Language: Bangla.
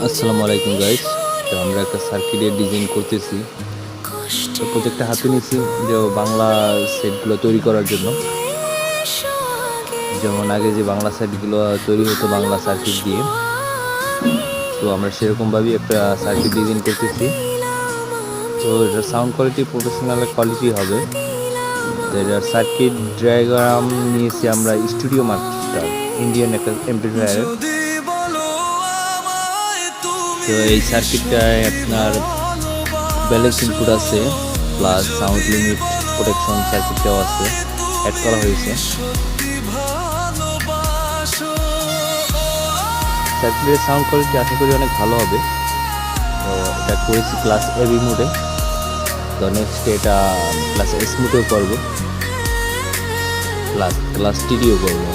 আসসালামু আলাইকুম গাইস। তো আমরা একটা সার্কিটের ডিজাইন করতেছি। তো প্রজেক্টটা হাতে নিয়েছি যে বাংলা সেটগুলো তৈরি করার জন্য। যেমন আগে যে বাংলা সেটগুলো তৈরি হতো বাংলা সার্কিট দিয়ে, তো আমরা সেরকমভাবেই একটা সার্কিট ডিজাইন করতেছি। তো এটার সাউন্ড কোয়ালিটি প্রফেশনাল কোয়ালিটি হবে। তো এটার সার্কিট ডায়াগ্রাম নিয়েছি আমরা স্টুডিও মাস্টার ইন্ডিয়ান একটা এমপ্লিফায়ারের। তো এই সার্কিটটায় আপনার ব্যালেন্স ইনপুট আছে, প্লাস সাউন্ড লিমিট প্রোটেকশন সার্কিটটাও আছে, অ্যাড করা হয়েছে। সার্কিটের সাউন্ড কোয়ালিটি আশা করি অনেক ভালো হবে। তো এটা করেছি ক্লাস এবি মোডে। তো নেক্সট এটা ক্লাস এস মোডেও করবো, প্লাস ক্লাস টিডিও করবো।